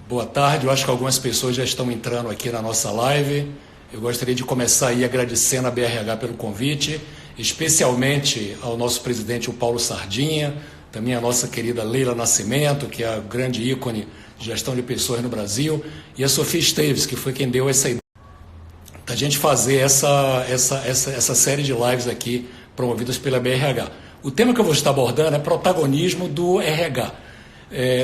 Boa tarde, eu acho que algumas pessoas já estão entrando aqui na nossa live. Eu gostaria de começar aí agradecendo a BRH pelo convite, especialmente ao nosso presidente, o Paulo Sardinha, também a nossa querida Leila Nascimento, que é a grande ícone de gestão de pessoas no Brasil, e a Sofia Esteves, que foi quem deu essa ideia da gente fazer essa série de lives aqui promovidas pela BRH. O tema que eu vou estar abordando é protagonismo do RH.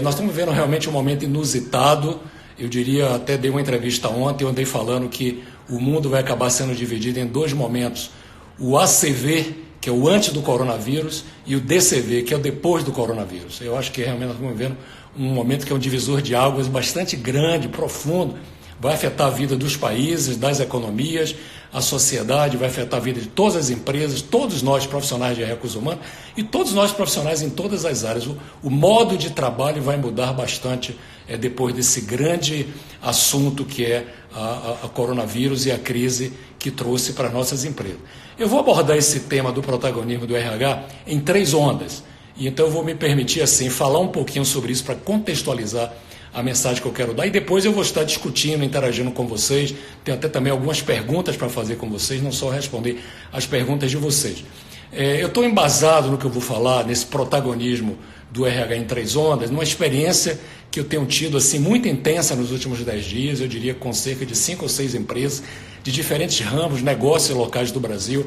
Nós estamos vivendo realmente um momento inusitado. Eu diria, até dei uma entrevista ontem, eu andei falando que o mundo vai acabar sendo dividido em dois momentos. O ACV, que é o antes do coronavírus, e o DCV, que é o depois do coronavírus. Eu acho que realmente nós estamos vivendo um momento que é um divisor de águas bastante grande, profundo. Vai afetar a vida dos países, das economias, a sociedade, vai afetar a vida de todas as empresas, todos nós profissionais de recursos humanos e todos nós profissionais em todas as áreas. O modo de trabalho vai mudar bastante depois desse grande assunto que é a coronavírus e a crise que trouxe para nossas empresas. Eu vou abordar esse tema do protagonismo do RH em 3 ondas. E então eu vou me permitir assim falar um pouquinho sobre isso para contextualizar a mensagem que eu quero dar, e depois eu vou estar discutindo, interagindo com vocês. Tenho até também algumas perguntas para fazer com vocês, não só responder as perguntas de vocês. Eu estou embasado no que eu vou falar, nesse protagonismo do RH em 3 ondas, numa experiência que eu tenho tido assim, muito intensa nos últimos 10 dias, eu diria com cerca de 5 ou 6 empresas de diferentes ramos, negócios locais do Brasil,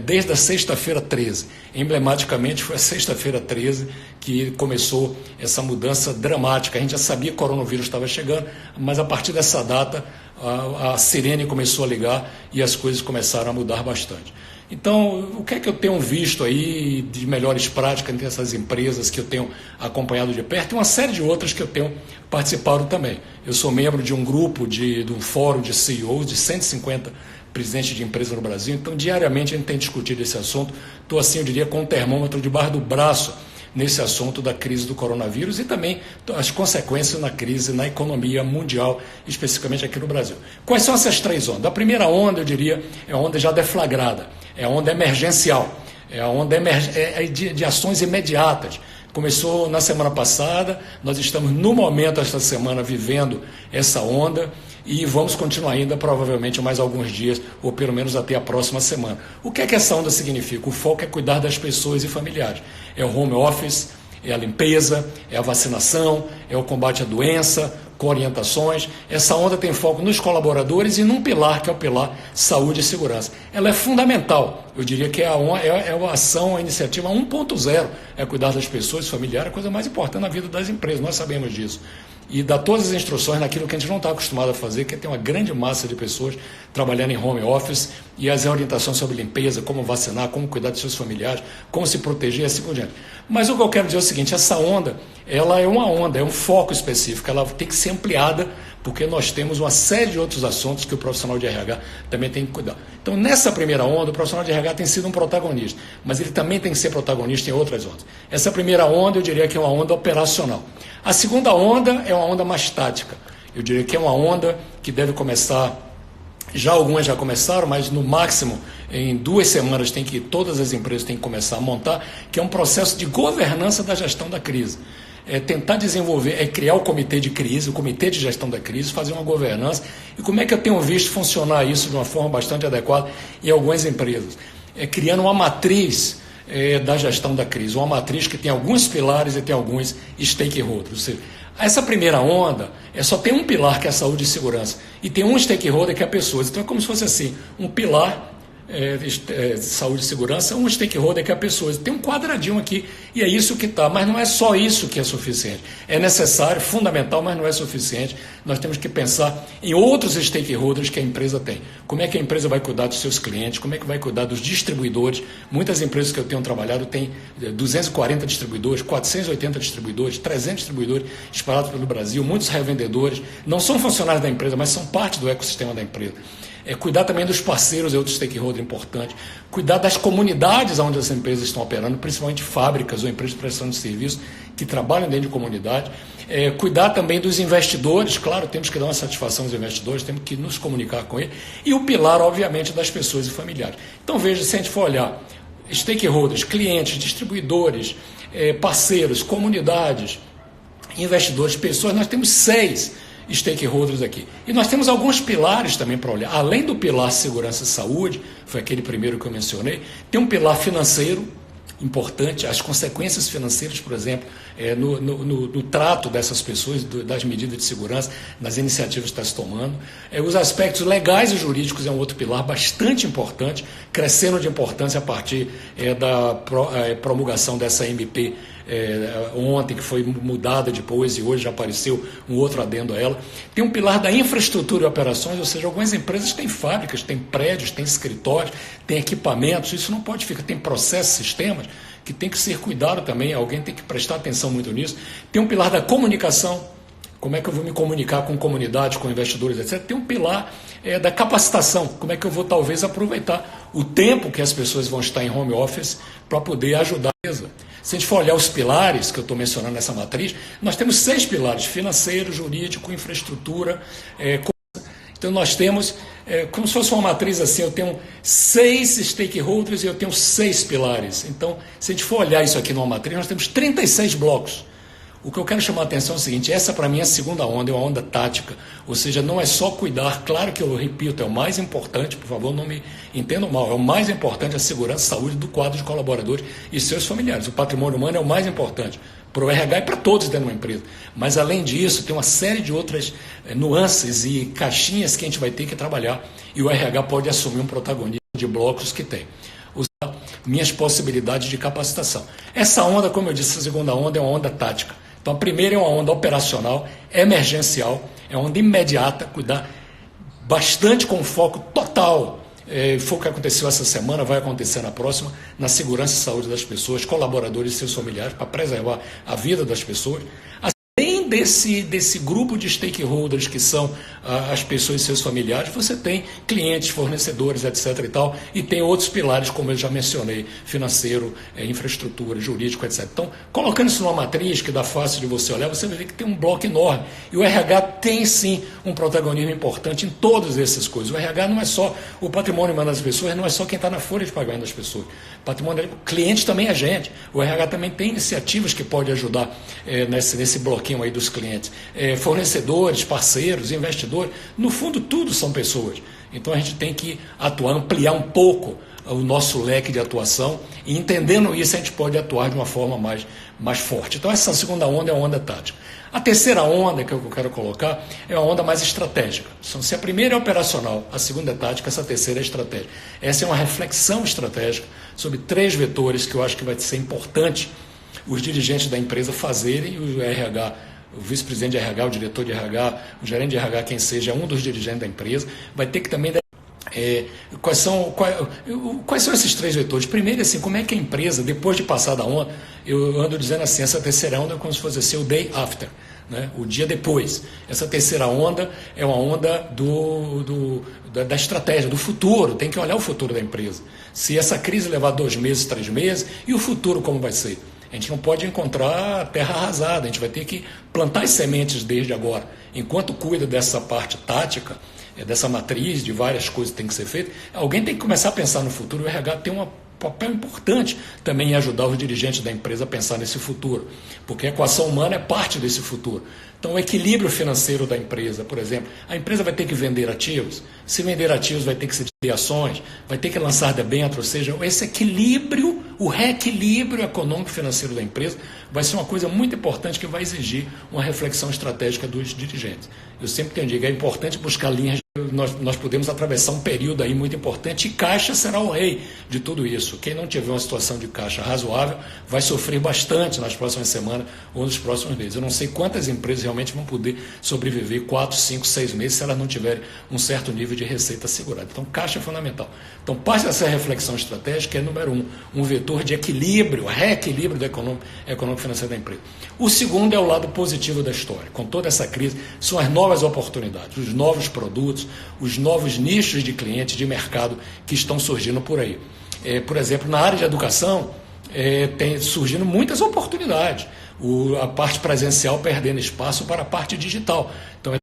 desde a sexta-feira 13. Emblematicamente foi a sexta-feira 13 que começou essa mudança dramática. A gente já sabia que o coronavírus estava chegando, mas a partir dessa data a sirene começou a ligar e as coisas começaram a mudar bastante. Então, o que é que eu tenho visto aí de melhores práticas entre essas empresas que eu tenho acompanhado de perto e uma série de outras que eu tenho participado também. Eu sou membro de um grupo, de um fórum de CEOs, de 150 presidentes de empresas no Brasil, então diariamente a gente tem discutido esse assunto. Estou assim, eu diria, com um termômetro debaixo do braço nesse assunto da crise do coronavírus e também as consequências na crise na economia mundial, especificamente aqui no Brasil. Quais são essas 3 ondas? A primeira onda, eu diria, é a onda já deflagrada, é a onda emergencial, é a onda de ações imediatas. Começou na semana passada, nós estamos no momento, esta semana, vivendo essa onda e vamos continuar ainda, provavelmente, mais alguns dias, ou pelo menos até a próxima semana. O que é que essa onda significa? O foco é cuidar das pessoas e familiares. É o home office, é a limpeza, é a vacinação, é o combate à doença, com orientações. Essa onda tem foco nos colaboradores e num pilar, que é o pilar saúde e segurança. Ela é fundamental. Eu diria que é a ação, a iniciativa 1.0, é cuidar das pessoas, familiares, a coisa mais importante na vida das empresas, nós sabemos disso. E dar todas as instruções naquilo que a gente não está acostumado a fazer, que é ter uma grande massa de pessoas trabalhando em home office e as orientações sobre limpeza, como vacinar, como cuidar dos seus familiares, como se proteger e assim por diante. Mas o que eu quero dizer é o seguinte, essa onda, ela é uma onda, é um foco específico, ela tem que ser ampliada, porque nós temos uma série de outros assuntos que o profissional de RH também tem que cuidar. Então, nessa primeira onda, o profissional de RH tem sido um protagonista, mas ele também tem que ser protagonista em outras ondas. Essa primeira onda, eu diria que é uma onda operacional. A segunda onda é uma onda mais tática. Eu diria que é uma onda que deve começar, já algumas já começaram, mas no máximo em 2 semanas todas as empresas têm que começar a montar, que é um processo de governança da gestão da crise. É tentar desenvolver, é criar o comitê de crise, o comitê de gestão da crise, fazer uma governança. E como é que eu tenho visto funcionar isso de uma forma bastante adequada em algumas empresas? Criando uma matriz da gestão da crise, uma matriz que tem alguns pilares e tem alguns stakeholders. Ou seja, essa primeira onda só tem um pilar, que é a saúde e segurança, e tem um stakeholder, que é pessoas. Então é como se fosse assim, um pilar saúde e segurança, um stakeholder, que é pessoas. Tem um quadradinho aqui e é isso que está, mas não é só isso que é suficiente. É necessário, fundamental, mas não é suficiente. Nós temos que pensar em outros stakeholders que a empresa tem. Como é que a empresa vai cuidar dos seus clientes, como é que vai cuidar dos distribuidores. Muitas empresas que eu tenho trabalhado têm 240 distribuidores, 480 distribuidores, 300 distribuidores espalhados pelo Brasil, muitos revendedores, não são funcionários da empresa, mas são parte do ecossistema da empresa. Cuidar também dos parceiros é outro stakeholder importante, cuidar das comunidades onde as empresas estão operando, principalmente fábricas ou empresas de prestação de serviço que trabalham dentro de comunidade, cuidar também dos investidores, claro, temos que dar uma satisfação aos investidores, temos que nos comunicar com eles, e o pilar, obviamente, das pessoas e familiares. Então veja, se a gente for olhar stakeholders, clientes, distribuidores, parceiros, comunidades, investidores, pessoas, nós temos 6 stakeholders aqui. E nós temos alguns pilares também para olhar. Além do pilar segurança e saúde, foi aquele primeiro que eu mencionei, tem um pilar financeiro importante, as consequências financeiras, por exemplo, no trato dessas pessoas, das medidas de segurança, das iniciativas que está se tomando. Os aspectos legais e jurídicos é um outro pilar bastante importante, crescendo de importância a partir da promulgação dessa MP ontem, que foi mudada depois e hoje já apareceu um outro adendo a ela. Tem um pilar da infraestrutura e operações, ou seja, algumas empresas têm fábricas, têm prédios, têm escritórios, têm equipamentos, isso não pode ficar, tem processos, sistemas que tem que ser cuidado também, alguém tem que prestar atenção muito nisso. Tem um pilar da comunicação, como é que eu vou me comunicar com comunidades, com investidores, etc. Tem um pilar da capacitação, como é que eu vou talvez aproveitar o tempo que as pessoas vão estar em home office para poder ajudar a empresa. Se a gente for olhar os pilares que eu estou mencionando nessa matriz, nós temos 6 pilares: financeiro, jurídico, infraestrutura. Então nós temos, como se fosse uma matriz assim, eu tenho 6 stakeholders e eu tenho 6 pilares. Então, se a gente for olhar isso aqui numa matriz, nós temos 36 blocos. O que eu quero chamar a atenção é o seguinte: essa para mim é a segunda onda, é uma onda tática, ou seja, não é só cuidar, claro que eu repito, é o mais importante, por favor, não me entendam mal, é o mais importante a segurança e saúde do quadro de colaboradores e seus familiares. O patrimônio humano é o mais importante para o RH e para todos dentro de uma empresa. Mas além disso, tem uma série de outras nuances e caixinhas que a gente vai ter que trabalhar e o RH pode assumir um protagonismo de blocos que tem. Minhas possibilidades de capacitação. Essa onda, como eu disse, a segunda onda é uma onda tática. Então, a primeira é uma onda operacional, emergencial, é uma onda imediata, cuidar bastante com foco total. Foi o que aconteceu essa semana, vai acontecer na próxima, na segurança e saúde das pessoas, colaboradores e seus familiares, para preservar a vida das pessoas. Além desse grupo de stakeholders que são as pessoas e seus familiares, você tem clientes, fornecedores, etc. e tal, e tem outros pilares, como eu já mencionei, financeiro, infraestrutura, jurídico, etc. Então, colocando isso numa matriz que dá fácil de você olhar, você vai ver que tem um bloco enorme. E o RH tem sim um protagonismo importante em todas essas coisas. O RH não é só o patrimônio humano das pessoas, não é só quem está na folha de pagamento das pessoas. O cliente também é gente. O RH também tem iniciativas que pode ajudar nesse bloquinho aí dos clientes. Fornecedores, parceiros, investidores, no fundo tudo são pessoas. Então a gente tem que atuar, ampliar um pouco o nosso leque de atuação e entendendo isso a gente pode atuar de uma forma mais forte. Então essa segunda onda é a onda tática. A terceira onda que eu quero colocar é uma onda mais estratégica. Se a primeira é operacional, a segunda é tática, essa terceira é estratégica. Essa é uma reflexão estratégica sobre 3 vetores que eu acho que vai ser importante os dirigentes da empresa fazerem, o RH, o vice-presidente de RH, o diretor de RH, o gerente de RH, quem seja, um dos dirigentes da empresa, vai ter que também... quais são esses 3 vetores? Primeiro, assim, como é que a empresa, depois de passar da onda, eu ando dizendo assim, essa terceira onda é como se fosse assim, o day after, né? O dia depois. Essa terceira onda é uma onda da estratégia, do futuro, tem que olhar o futuro da empresa. Se essa crise levar 2 meses, 3 meses, e o futuro como vai ser? A gente não pode encontrar terra arrasada, a gente vai ter que plantar as sementes desde agora. Enquanto cuida dessa parte tática, dessa matriz de várias coisas que tem que ser feitas, alguém tem que começar a pensar no futuro. O RH tem um papel importante também em ajudar os dirigentes da empresa a pensar nesse futuro, porque a equação humana é parte desse futuro. Então, o equilíbrio financeiro da empresa, por exemplo, a empresa vai ter que vender ativos, se vender ativos vai ter que se ter ações, vai ter que lançar debênture, ou seja, esse equilíbrio, o reequilíbrio econômico financeiro da empresa vai ser uma coisa muito importante que vai exigir uma reflexão estratégica dos dirigentes. Eu sempre tenho dito, é importante buscar linhas. Nós podemos atravessar um período aí muito importante e caixa será o rei de tudo isso. Quem não tiver uma situação de caixa razoável vai sofrer bastante nas próximas semanas ou nos próximos meses. Eu não sei quantas empresas realmente vão poder sobreviver 4, 5, 6 meses se elas não tiverem um certo nível de receita assegurada. Então, caixa é fundamental. Então, parte dessa reflexão estratégica é, número 1, um vetor de equilíbrio, reequilíbrio da econômico financeiro da empresa. O segundo é o lado positivo da história. Com toda essa crise, são as novas oportunidades, os novos produtos, os novos nichos de clientes, de mercado que estão surgindo por aí. Por exemplo, na área de educação, tem surgindo muitas oportunidades. A parte presencial perdendo espaço para a parte digital. Então,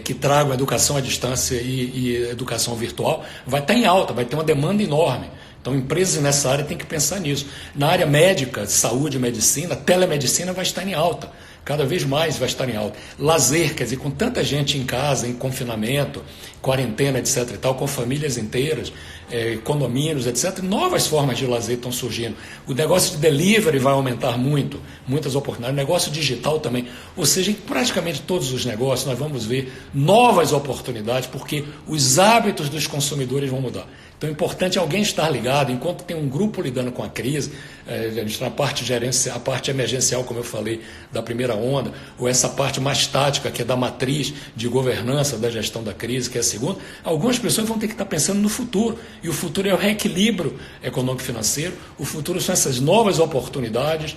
que tragam educação à distância e educação virtual, vai estar em alta, vai ter uma demanda enorme. Então, empresas nessa área têm que pensar nisso. Na área médica, saúde, medicina, telemedicina vai estar em alta. cada vez mais vai estar em alta. Lazer, quer dizer, com tanta gente em casa, em confinamento, quarentena, etc. e tal, com famílias inteiras, condomínios, etc. Novas formas de lazer estão surgindo. O negócio de delivery vai aumentar muito, muitas oportunidades. O negócio digital também. Ou seja, em praticamente todos os negócios nós vamos ver novas oportunidades, porque os hábitos dos consumidores vão mudar. Então é importante alguém estar ligado, enquanto tem um grupo lidando com a crise, a gente está na parte a parte emergencial, como eu falei, da primeira onda, ou essa parte mais tática, que é da matriz de governança da gestão da crise, que é a segunda, algumas pessoas vão ter que estar pensando no futuro, e o futuro é o reequilíbrio econômico-financeiro, o futuro são essas novas oportunidades,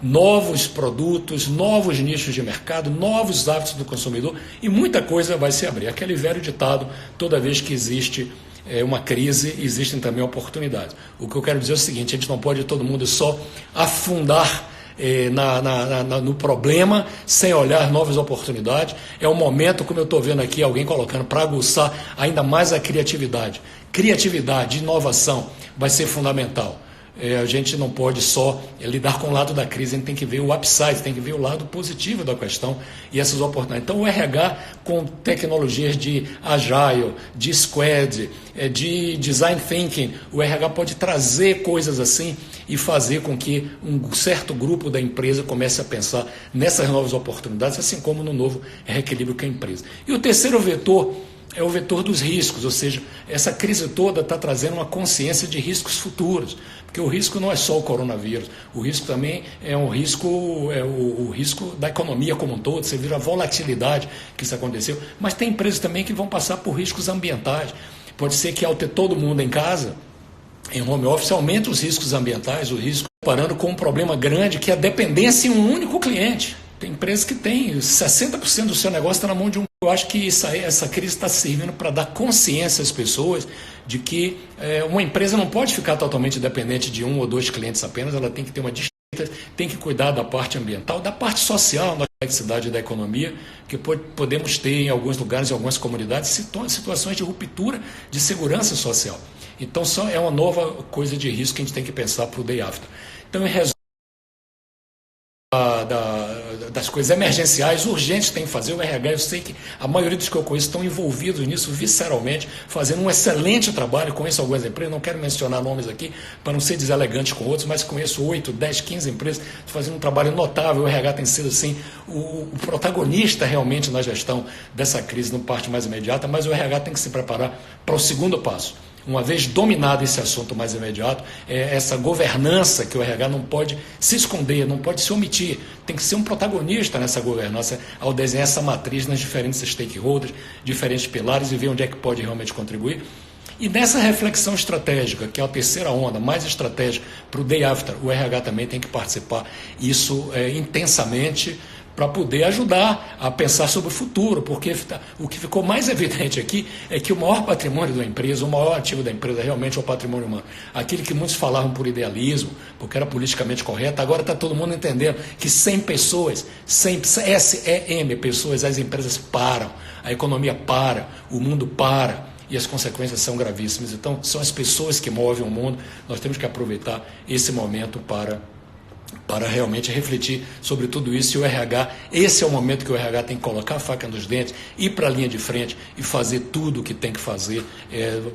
novos produtos, novos nichos de mercado, novos hábitos do consumidor, e muita coisa vai se abrir. Aquele velho ditado, toda vez que existe uma crise, existem também oportunidades. O que eu quero dizer é o seguinte: a gente não pode todo mundo só afundar no problema sem olhar novas oportunidades. É um momento, como eu estou vendo aqui, alguém colocando para aguçar ainda mais a criatividade. Criatividade, inovação vai ser fundamental. A gente não pode só lidar com o lado da crise, a gente tem que ver o upside, tem que ver o lado positivo da questão e essas oportunidades. Então o RH com tecnologias de agile, de squad, de design thinking, o RH pode trazer coisas assim e fazer com que um certo grupo da empresa comece a pensar nessas novas oportunidades, assim como no novo reequilíbrio que é a empresa. E o terceiro vetor é o vetor dos riscos, ou seja, essa crise toda está trazendo uma consciência de riscos futuros, porque o risco não é só o coronavírus, o risco também é um risco, o risco da economia como um todo, você vira a volatilidade que isso aconteceu, mas tem empresas também que vão passar por riscos ambientais. Pode ser que ao ter todo mundo em casa, em home office, aumenta os riscos ambientais, o risco comparando com um problema grande que é a dependência em um único cliente. Tem empresas que têm 60% do seu negócio está na mão de um. Eu acho que essa crise está servindo para dar consciência às pessoas de que uma empresa não pode ficar totalmente dependente de um ou dois clientes apenas, ela tem que ter uma distinta, tem que cuidar da parte ambiental, da parte social, da complexidade da economia, que podemos ter em alguns lugares, em algumas comunidades, situações de ruptura de segurança social. Então é uma nova coisa de risco que a gente tem que pensar para o day after. Então, em resumo, das coisas emergenciais, urgentes tem que fazer. O RH, eu sei que a maioria dos que eu conheço estão envolvidos nisso visceralmente, fazendo um excelente trabalho. Conheço algumas empresas, não quero mencionar nomes aqui para não ser deselegante com outros, mas conheço 8, 10, 15 empresas fazendo um trabalho notável. O RH tem sido assim o protagonista realmente na gestão dessa crise no parte mais imediata, mas o RH tem que se preparar para o segundo passo. Uma vez dominado esse assunto mais imediato, essa governança que o RH não pode se esconder, não pode se omitir, tem que ser um protagonista nessa governança ao desenhar essa matriz nas diferentes stakeholders, diferentes pilares e ver onde é que pode realmente contribuir. E nessa reflexão estratégica, que é a terceira onda, mais estratégica para o day after, o RH também tem que participar isso intensamente, para poder ajudar a pensar sobre o futuro, porque o que ficou mais evidente aqui é que o maior patrimônio da empresa, o maior ativo da empresa realmente é o patrimônio humano. Aquele que muitos falavam por idealismo, porque era politicamente correto, agora está todo mundo entendendo que 100 pessoas, 100 SEM pessoas, as empresas param, a economia para, o mundo para, e as consequências são gravíssimas. Então, são as pessoas que movem o mundo, nós temos que aproveitar esse momento para realmente refletir sobre tudo isso. E o RH, esse é o momento que o RH tem que colocar a faca nos dentes, ir para a linha de frente e fazer tudo o que tem que fazer,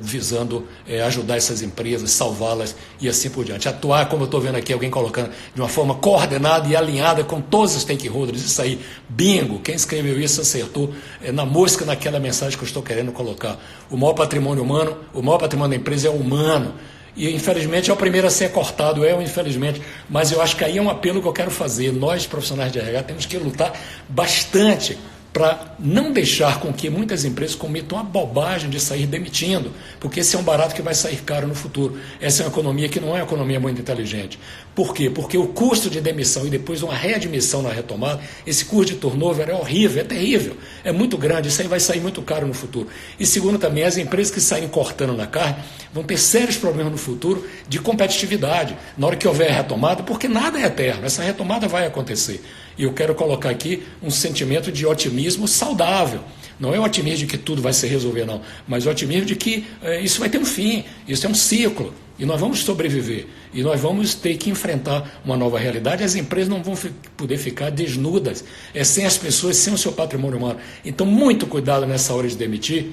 visando ajudar essas empresas, salvá-las e assim por diante. Atuar, como eu estou vendo aqui, alguém colocando de uma forma coordenada e alinhada com todos os stakeholders. Isso aí, bingo, quem escreveu isso acertou na mosca naquela mensagem que eu estou querendo colocar. O maior patrimônio humano, o maior patrimônio da empresa é o humano. E, infelizmente, é o primeiro a ser cortado, infelizmente. Mas eu acho que aí é um apelo que eu quero fazer. Nós, profissionais de RH, temos que lutar bastante para não deixar com que muitas empresas cometam a bobagem de sair demitindo, porque esse é um barato que vai sair caro no futuro. Essa é uma economia que não é uma economia muito inteligente. Por quê? Porque o custo de demissão e depois uma readmissão na retomada, esse custo de turnover é horrível, é terrível, é muito grande, isso aí vai sair muito caro no futuro. E segundo também, as empresas que saírem cortando na carne vão ter sérios problemas no futuro de competitividade, na hora que houver a retomada, porque nada é eterno, essa retomada vai acontecer. E eu quero colocar aqui um sentimento de otimismo saudável. Não é o otimismo de que tudo vai se resolver, não, mas o otimismo de que isso vai ter um fim, isso é um ciclo. E nós vamos sobreviver. E nós vamos ter que enfrentar uma nova realidade. As empresas não vão poder ficar desnudas, sem as pessoas, sem o seu patrimônio humano. Então, muito cuidado nessa hora de demitir.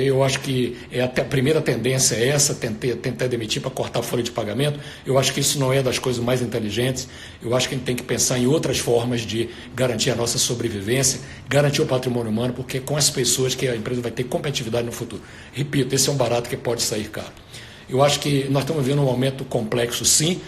Eu acho que até a primeira tendência é essa, tentar demitir para cortar a folha de pagamento. Eu acho que isso não é das coisas mais inteligentes. Eu acho que a gente tem que pensar em outras formas de garantir a nossa sobrevivência, garantir o patrimônio humano, porque com as pessoas que a empresa vai ter competitividade no futuro. Repito, esse é um barato que pode sair caro. Eu acho que nós estamos vivendo um momento complexo, sim,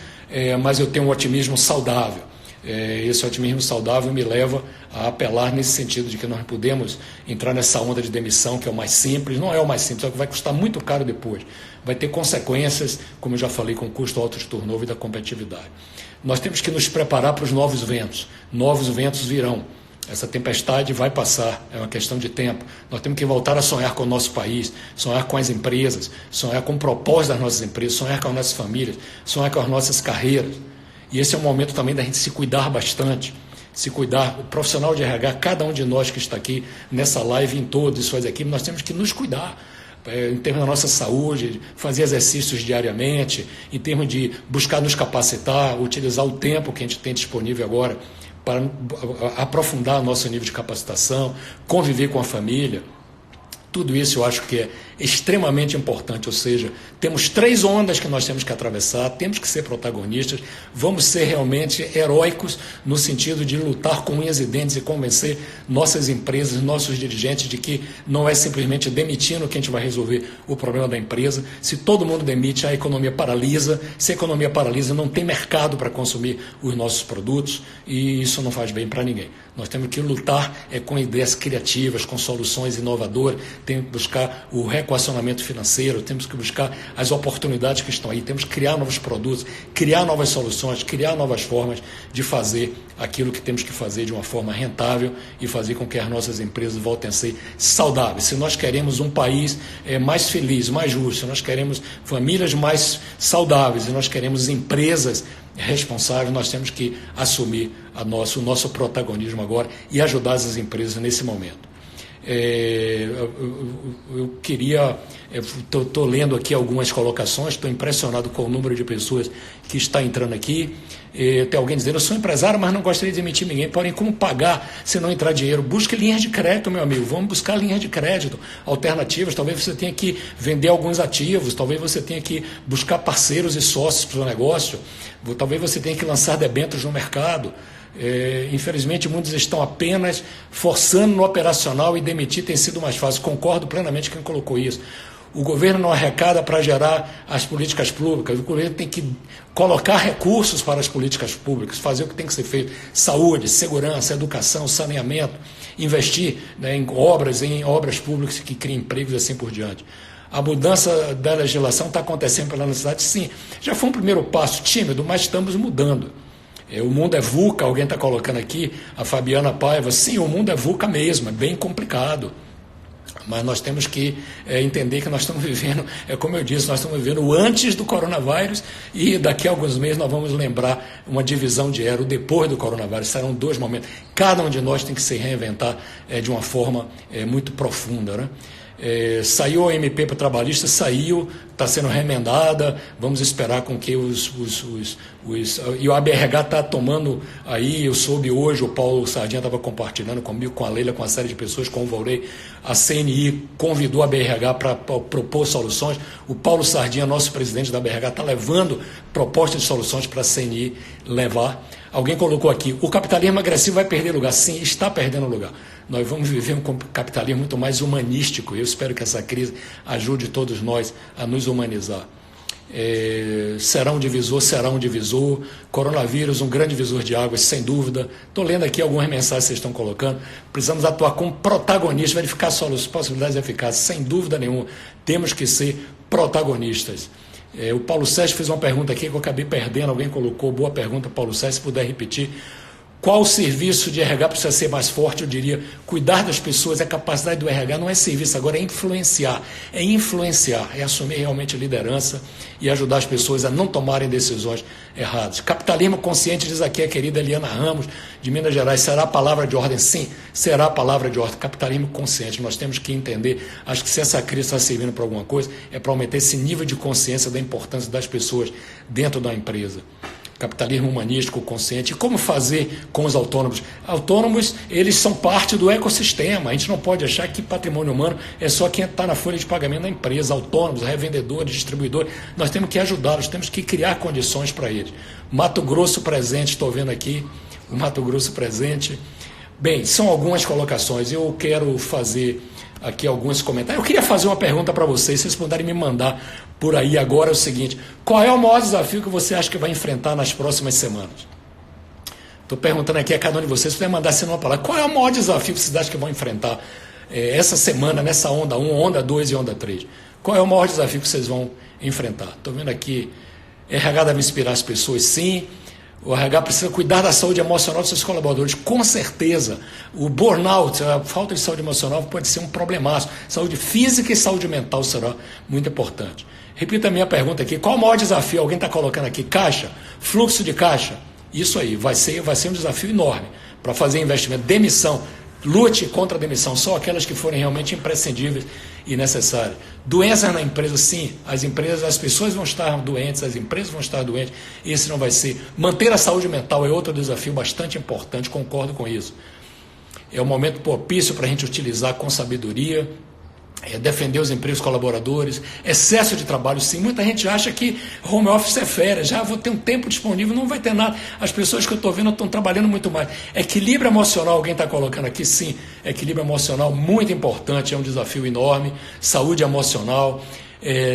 mas eu tenho um otimismo saudável. Esse otimismo saudável me leva a apelar nesse sentido de que nós podemos entrar nessa onda de demissão, que é o mais simples. Não é o mais simples, é o que vai custar muito caro depois. Vai ter consequências, como eu já falei, com o custo alto de turnover e da competitividade. Nós temos que nos preparar para os novos ventos. Novos ventos virão. Essa tempestade vai passar, é uma questão de tempo. Nós temos que voltar a sonhar com o nosso país, sonhar com as empresas, sonhar com o propósito das nossas empresas, sonhar com as nossas famílias, sonhar com as nossas carreiras. E esse é um momento também da gente se cuidar bastante, se cuidar. O profissional de RH, cada um de nós que está aqui nessa live, em todas as suas equipes, nós temos que nos cuidar. Em termos da nossa saúde, fazer exercícios diariamente, em termos de buscar nos capacitar, utilizar o tempo que a gente tem disponível agora para aprofundar o nosso nível de capacitação, conviver com a família. Tudo isso eu acho que é extremamente importante, ou seja, temos 3 ondas que nós temos que atravessar, temos que ser protagonistas, vamos ser realmente heróicos no sentido de lutar com unhas e dentes e convencer nossas empresas, nossos dirigentes de que não é simplesmente demitindo que a gente vai resolver o problema da empresa. Se todo mundo demite, a economia paralisa, se a economia paralisa, não tem mercado para consumir os nossos produtos e isso não faz bem para ninguém. Nós temos que lutar com ideias criativas, com soluções inovadoras, temos que buscar o reequacionamento financeiro, temos que buscar as oportunidades que estão aí, temos que criar novos produtos, criar novas soluções, criar novas formas de fazer aquilo que temos que fazer de uma forma rentável e fazer com que as nossas empresas voltem a ser saudáveis. Se nós queremos um país mais feliz, mais justo, se nós queremos famílias mais saudáveis, se nós queremos empresas responsáveis, nós temos que assumir o nosso protagonismo agora e ajudar as empresas nesse momento. Eu queria, estou lendo aqui algumas colocações, estou impressionado com o número de pessoas que está entrando aqui. Tem alguém dizendo, eu sou empresário, mas não gostaria de demitir ninguém. Porém, como pagar se não entrar dinheiro? Busque linhas de crédito, meu amigo, vamos buscar linhas de crédito alternativas. Talvez você tenha que vender alguns ativos, talvez você tenha que buscar parceiros e sócios para o negócio, talvez você tenha que lançar debêntures no mercado. Infelizmente muitos estão apenas forçando no operacional e demitir tem sido mais fácil. Concordo plenamente com quem colocou isso. O governo não arrecada para gerar as políticas públicas, o governo tem que colocar recursos para as políticas públicas, fazer o que tem que ser feito: saúde, segurança, educação, saneamento, investir em obras públicas que criem empregos e assim por diante. A mudança da legislação está acontecendo pela necessidade, sim. Já foi um primeiro passo tímido, mas estamos mudando. O mundo é VUCA, alguém está colocando aqui, a Fabiana Paiva, sim, o mundo é VUCA mesmo, é bem complicado. Mas nós temos que entender que nós estamos vivendo, como eu disse, nós estamos vivendo antes do coronavírus e daqui a alguns meses nós vamos lembrar uma divisão de era, o depois do coronavírus. Serão 2 momentos. Cada um de nós tem que se reinventar de uma forma muito profunda, né? Saiu a MP para trabalhista, saiu, está sendo remendada, vamos esperar com que e o ABRH está tomando aí, eu soube hoje, o Paulo Sardinha estava compartilhando comigo, com a Leila, com uma série de pessoas, com o Volney, a CNI convidou a ABRH para propor soluções, o Paulo Sardinha, nosso presidente da ABRH, está levando propostas de soluções para a CNI levar. Alguém colocou aqui, o capitalismo agressivo vai perder lugar. Sim, está perdendo lugar. Nós vamos viver um capitalismo muito mais humanístico. Eu espero que essa crise ajude todos nós a nos humanizar. Será um divisor. Coronavírus, um grande divisor de águas, sem dúvida. Estou lendo aqui algumas mensagens que vocês estão colocando. Precisamos atuar como protagonistas, verificar as possibilidades eficazes. Sem dúvida nenhuma, temos que ser protagonistas. O Paulo Sérgio fez uma pergunta aqui que eu acabei perdendo, alguém colocou, boa pergunta, Paulo Sérgio, se puder repetir. Qual o serviço de RH precisa ser mais forte? Eu diria, cuidar das pessoas. A capacidade do RH não é serviço, agora é influenciar. É assumir realmente a liderança e ajudar as pessoas a não tomarem decisões erradas. Capitalismo consciente, diz aqui a querida Eliana Ramos, de Minas Gerais, será a palavra de ordem? Sim, será a palavra de ordem. Capitalismo consciente, nós temos que entender, acho que se essa crise está servindo para alguma coisa, é para aumentar esse nível de consciência da importância das pessoas dentro da empresa. Capitalismo humanístico, consciente. E como fazer com os autônomos? Autônomos, eles são parte do ecossistema. A gente não pode achar que patrimônio humano é só quem está na folha de pagamento da empresa. Autônomos, revendedores, distribuidores, nós temos que ajudá-los, temos que criar condições para eles. Mato Grosso presente, estou vendo aqui, o Mato Grosso presente. Bem, são algumas colocações. Eu quero fazer aqui alguns comentários. Eu queria fazer uma pergunta para vocês, se vocês puderem me mandar por aí agora, é o seguinte: qual é o maior desafio que você acha que vai enfrentar nas próximas semanas? Estou perguntando aqui a cada um de vocês, se puder mandar assim uma palavra, qual é o maior desafio que vocês acham que vão enfrentar essa semana, nessa onda 1, onda 2 e onda 3? Qual é o maior desafio que vocês vão enfrentar? Estou vendo aqui, RH deve inspirar as pessoas, sim. O RH precisa cuidar da saúde emocional dos seus colaboradores, com certeza. O burnout, a falta de saúde emocional pode ser um problemaço. Saúde física e saúde mental será muito importante. Repita a minha pergunta aqui, qual o maior desafio? Alguém está colocando aqui, caixa, fluxo de caixa. Isso aí, vai ser um desafio enorme para fazer investimento. Demissão, lute contra a demissão, só aquelas que forem realmente imprescindíveis e necessárias. Doenças na empresa, sim, as pessoas vão estar doentes, as empresas vão estar doentes, esse não vai ser. Manter a saúde mental é outro desafio bastante importante, concordo com isso. É um momento propício para a gente utilizar com sabedoria, defender os empregos colaboradores, excesso de trabalho, sim. Muita gente acha que home office é férias, já vou ter um tempo disponível, não vai ter nada. As pessoas que eu estou vendo estão trabalhando muito mais. Equilíbrio emocional, alguém está colocando aqui, sim. Equilíbrio emocional, muito importante, é um desafio enorme. Saúde emocional,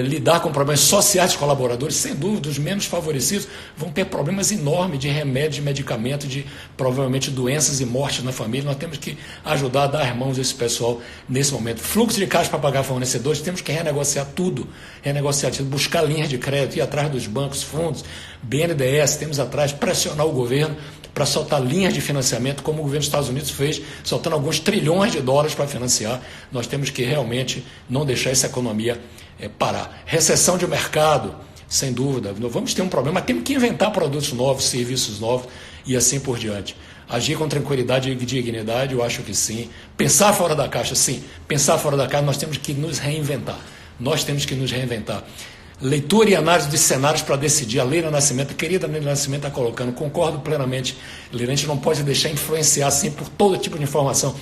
lidar com problemas sociais dos colaboradores, sem dúvida, os menos favorecidos vão ter problemas enormes de remédio, de medicamento, de provavelmente doenças e mortes na família. Nós temos que ajudar a dar mãos a esse pessoal nesse momento. Fluxo de caixa para pagar fornecedores, temos que renegociar tudo, buscar linhas de crédito, ir atrás dos bancos, fundos, BNDES, temos atrás, pressionar o governo para soltar linhas de financiamento, como o governo dos Estados Unidos fez, soltando alguns trilhões de dólares para financiar. Nós temos que realmente não deixar essa economia parar. Recessão de mercado, sem dúvida, vamos ter um problema, mas temos que inventar produtos novos, serviços novos e assim por diante. Agir com tranquilidade e dignidade, eu acho que sim. Pensar fora da caixa, sim. Pensar fora da caixa, nós temos que nos reinventar. Leitura e análise de cenários para decidir. A Leila Nascimento, a querida Leila Nascimento está colocando, concordo plenamente, Leila, a gente não pode deixar influenciar assim por todo tipo de informação.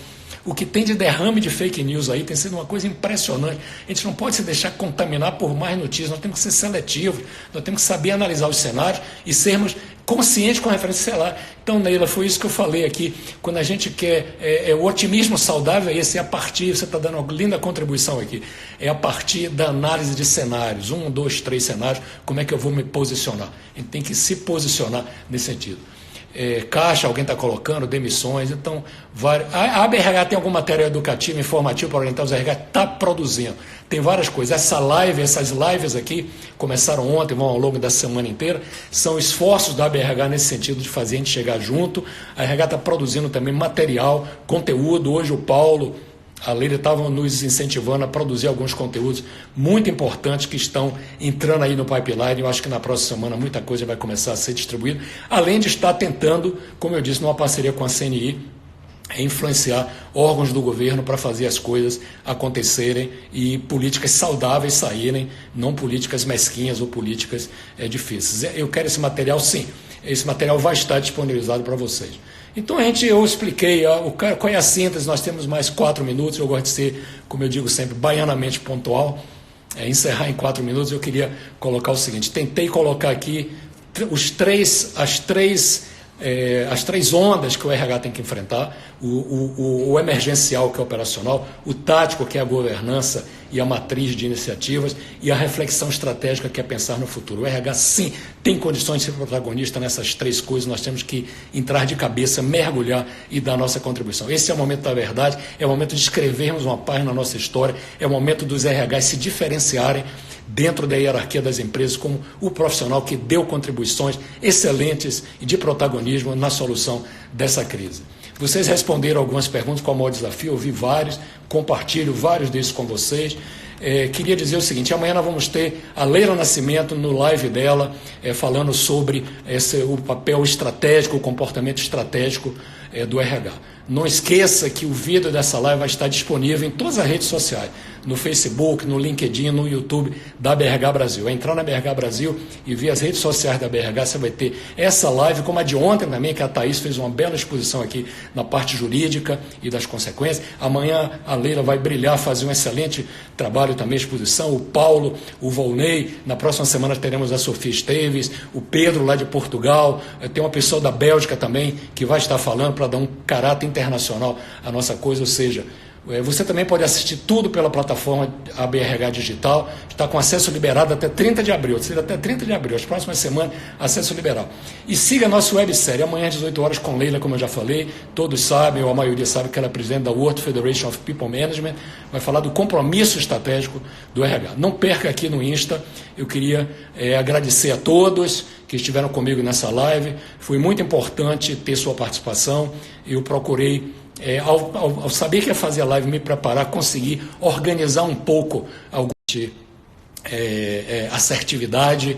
O que tem de derrame de fake news aí tem sido uma coisa impressionante. A gente não pode se deixar contaminar por mais notícias, nós temos que ser seletivos, nós temos que saber analisar os cenários e sermos conscientes com a referência celular. Então, Neila, foi isso que eu falei aqui. Quando a gente quer o otimismo saudável, esse é a partir, você está dando uma linda contribuição aqui, é a partir da análise de cenários, 1, 2, 3 cenários, como é que eu vou me posicionar? A gente tem que se posicionar nesse sentido. Caixa, alguém está colocando, demissões, então, a ABRH tem algum material educativo, informativo para orientar os RH? Está produzindo, tem várias coisas. Essas lives aqui, começaram ontem, vão ao longo da semana inteira, são esforços da ABRH nesse sentido de fazer a gente chegar junto. A RH está produzindo também material, conteúdo. Hoje o Paulo, a Leila estavam nos incentivando a produzir alguns conteúdos muito importantes que estão entrando aí no pipeline. Eu acho que na próxima semana muita coisa vai começar a ser distribuída, além de estar tentando, como eu disse, numa parceria com a CNI, influenciar órgãos do governo para fazer as coisas acontecerem e políticas saudáveis saírem, não políticas mesquinhas ou políticas difíceis. Eu quero esse material, sim, esse material vai estar disponibilizado para vocês. Então eu expliquei qual é a síntese. Nós temos mais 4 minutos, eu gosto de ser, como eu digo sempre, baianamente pontual, encerrar em 4 minutos. Eu queria colocar o seguinte, tentei colocar aqui as três ondas que o RH tem que enfrentar, o emergencial, que é operacional, o tático, que é a governança, e a matriz de iniciativas e a reflexão estratégica que é pensar no futuro. O RH, sim, tem condições de ser protagonista nessas três coisas. Nós temos que entrar de cabeça, mergulhar e dar a nossa contribuição. Esse é o momento da verdade, é o momento de escrevermos uma página na nossa história, é o momento dos RH se diferenciarem dentro da hierarquia das empresas como o profissional que deu contribuições excelentes e de protagonismo na solução dessa crise. Vocês responderam algumas perguntas, qual é o maior desafio, eu vi vários, compartilho vários desses com vocês. Queria dizer o seguinte, amanhã nós vamos ter a Leila Nascimento no live dela, falando sobre o papel estratégico, o comportamento estratégico do RH. Não esqueça que o vídeo dessa live vai estar disponível em todas as redes sociais, no Facebook, no LinkedIn, no YouTube da BRH Brasil. Entrar na BRH Brasil e ver as redes sociais da BRH, você vai ter essa live, como a de ontem também, que a Thaís fez uma bela exposição aqui na parte jurídica e das consequências. Amanhã a Leila vai brilhar, fazer um excelente trabalho também, exposição. O Paulo, o Volney, na próxima semana teremos a Sofia Esteves, o Pedro lá de Portugal, tem uma pessoa da Bélgica também que vai estar falando para dar um caráter internacional a nossa coisa, ou seja, você também pode assistir tudo pela plataforma ABRH Digital, está com acesso liberado até 30 de abril, ou seja, até 30 de abril, as próximas semanas, acesso liberado. E siga a nossa websérie, amanhã às 18 horas com Leila, como eu já falei, todos sabem, ou a maioria sabe que ela é presidente da World Federation of People Management, vai falar do compromisso estratégico do RH. Não perca aqui no Insta, eu queria agradecer a todos que estiveram comigo nessa live, foi muito importante ter sua participação, eu procurei ao saber que ia fazer a live, me preparar, conseguir organizar um pouco alguma assertividade,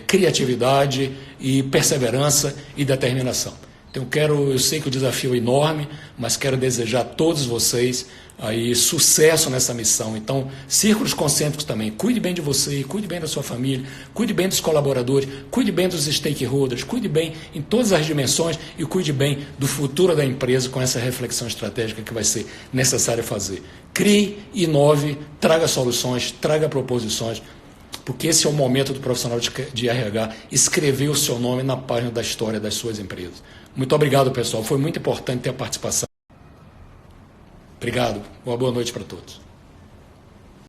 criatividade e perseverança e determinação. Então eu sei que o desafio é enorme, mas quero desejar a todos vocês aí sucesso nessa missão. Então, círculos concêntricos também. Cuide bem de você, cuide bem da sua família, cuide bem dos colaboradores, cuide bem dos stakeholders, cuide bem em todas as dimensões e cuide bem do futuro da empresa com essa reflexão estratégica que vai ser necessária fazer. Crie, inove, traga soluções, traga proposições, porque esse é o momento do profissional de RH escrever o seu nome na página da história das suas empresas. Muito obrigado, pessoal. Foi muito importante ter a participação. Obrigado. Uma boa noite para todos.